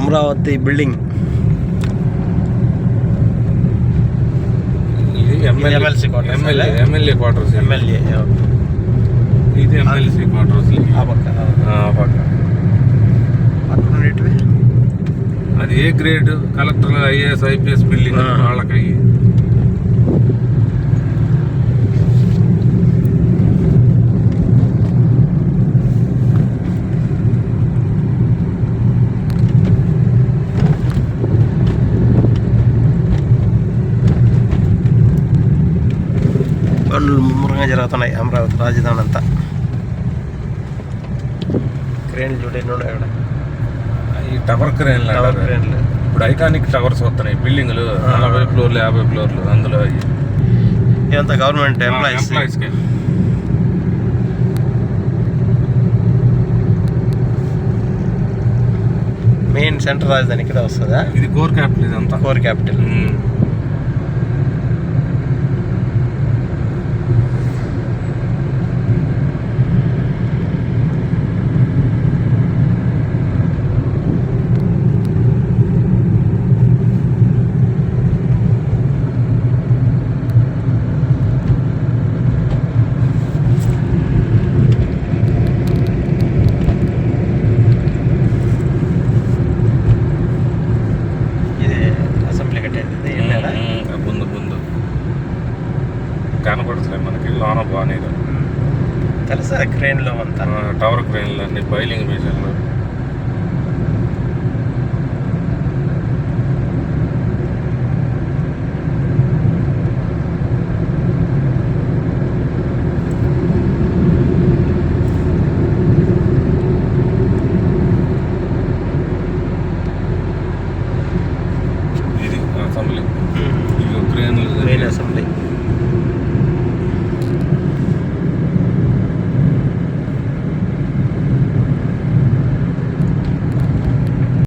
Amaravati building. ఇది MLC MLA quarters. MLA ఇది MLC quarters. అక్కడ ఉండేటివి అది A grade collector, IAS, IPS building వాళ్ళకి అయ్యి. పనులు ముమ్మరంగా జరుగుతున్నాయి అమరావతి రాజధాని అంతా. క్రేన్లు చూడండి అక్కడ, ఈ టవర్ క్రేన్లు. ఇప్పుడు ఐకానిక్ టవర్స్ వస్తున్నాయి, బిల్డింగ్లు 40 ఫ్లోర్లు 50 ఫ్లోర్లు. అందులో ఇదంతా గవర్నమెంట్ ఎంప్లాయీస్కి. మెయిన్ సెంటర్ రాజధాని ఇక్కడ వస్తుందా? ఇది కోర్ క్యాపిటల్. ఇదంతా కోర్ క్యాపిటల్. కనపడుతున్నాయి మనకి లోన బాగా. తెలుసా క్రేన్లో అంతా టవర్ క్రేన్లు అన్ని బైలింగ్